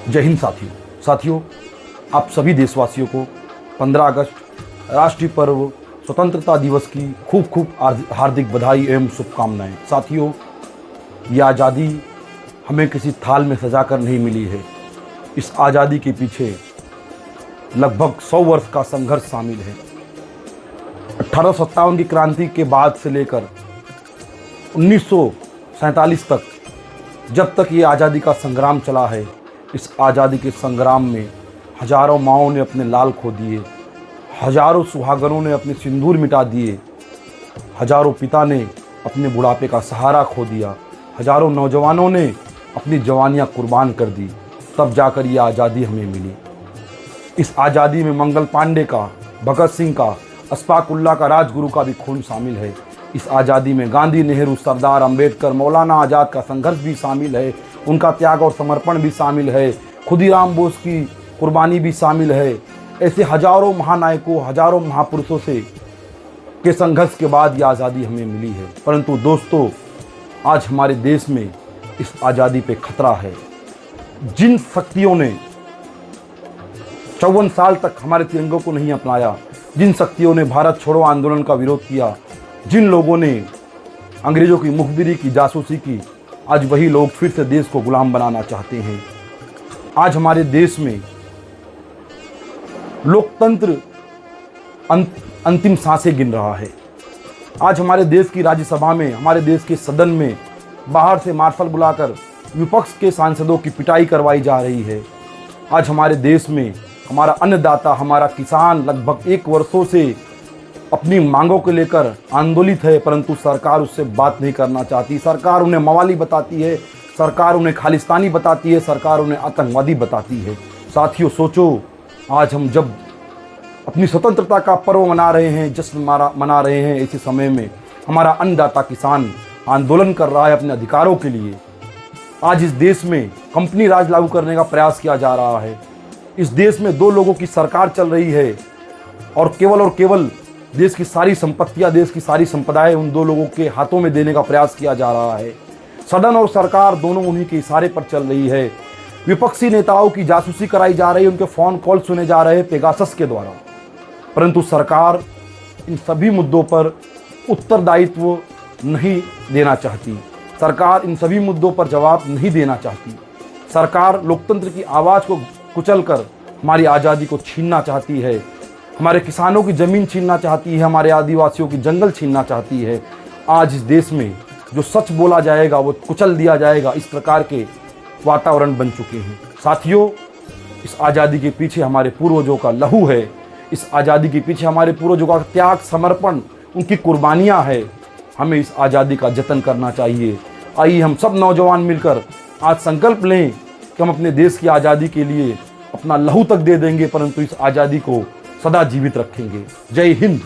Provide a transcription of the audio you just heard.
जय हिंद साथियों, आप सभी देशवासियों को 15 अगस्त राष्ट्रीय पर्व स्वतंत्रता दिवस की खूब खूब हार्दिक बधाई एवं शुभकामनाएं। साथियों, ये आज़ादी हमें किसी थाल में सजा कर नहीं मिली है। इस आज़ादी के पीछे लगभग 100 वर्ष का संघर्ष शामिल है। 1857 की क्रांति के बाद से लेकर 1947 तक, जब तक ये आज़ादी का संग्राम चला है, इस आज़ादी के संग्राम में हजारों माँओं ने अपने लाल खो दिए, हजारों सुहागनों ने अपने सिंदूर मिटा दिए, हजारों पिता ने अपने बुढ़ापे का सहारा खो दिया, हजारों नौजवानों ने अपनी जवानियां कुर्बान कर दी, तब जाकर ये आज़ादी हमें मिली। इस आज़ादी में मंगल पांडे का, भगत सिंह का, अशफाक उल्लाह का, राजगुरु का भी खून शामिल है। इस आज़ादी में गांधी, नेहरू, सरदार, अंबेडकर, मौलाना आज़ाद का संघर्ष भी शामिल है, उनका त्याग और समर्पण भी शामिल है, खुदीराम बोस की कुर्बानी भी शामिल है। ऐसे हजारों महानायकों, हजारों महापुरुषों से के संघर्ष के बाद ये आज़ादी हमें मिली है। परंतु दोस्तों, आज हमारे देश में इस आज़ादी पे खतरा है। जिन शक्तियों ने 54 साल तक हमारे तिरंगे को नहीं अपनाया, जिन शक्तियों ने भारत छोड़ो आंदोलन का विरोध किया, जिन लोगों ने अंग्रेजों की मुखबिरी की, जासूसी की, आज वही लोग फिर से देश को गुलाम बनाना चाहते हैं। आज हमारे देश में लोकतंत्र अंतिम सांसें गिन रहा है। आज हमारे देश की राज्यसभा में, हमारे देश के सदन में बाहर से मार्शल बुलाकर विपक्ष के सांसदों की पिटाई करवाई जा रही है। आज हमारे देश में हमारा अन्नदाता, हमारा किसान लगभग 1 वर्षों से अपनी मांगों को लेकर आंदोलित है, परंतु सरकार उससे बात नहीं करना चाहती। सरकार उन्हें मवाली बताती है, सरकार उन्हें खालिस्तानी बताती है, सरकार उन्हें आतंकवादी बताती है। साथियों, सोचो, आज हम जब अपनी स्वतंत्रता का पर्व मना रहे हैं, जश्न मना रहे हैं, ऐसे समय में हमारा अन्नदाता किसान आंदोलन कर रहा है अपने अधिकारों के लिए। आज इस देश में कंपनी राज लागू करने का प्रयास किया जा रहा है। इस देश में 2 लोगों की सरकार चल रही है और केवल देश की सारी संपत्तियां, देश की सारी संपदाएं उन 2 लोगों के हाथों में देने का प्रयास किया जा रहा है। सदन और सरकार दोनों उन्हीं के इशारे पर चल रही है। विपक्षी नेताओं की जासूसी कराई जा रही है, उनके फ़ोन कॉल सुने जा रहे हैं पेगासस के द्वारा। परंतु सरकार इन सभी मुद्दों पर उत्तरदायित्व नहीं देना चाहती। सरकार इन सभी मुद्दों पर जवाब नहीं देना चाहती। सरकार लोकतंत्र की आवाज़ को कुचलकर हमारी आज़ादी को छीनना चाहती है, हमारे किसानों की ज़मीन छीनना चाहती है, हमारे आदिवासियों की जंगल छीनना चाहती है। आज इस देश में जो सच बोला जाएगा वो कुचल दिया जाएगा, इस प्रकार के वातावरण बन चुके हैं। साथियों, इस आज़ादी के पीछे हमारे पूर्वजों का लहू है। इस आज़ादी के पीछे हमारे पूर्वजों का त्याग, समर्पण, उनकी कुर्बानियाँ है। हमें इस आज़ादी का जतन करना चाहिए। आइए हम सब नौजवान मिलकर आज संकल्प लें कि हम अपने देश की आज़ादी के लिए अपना लहू तक दे देंगे, परंतु इस आज़ादी को सदा जीवित रखेंगे। जय हिंद।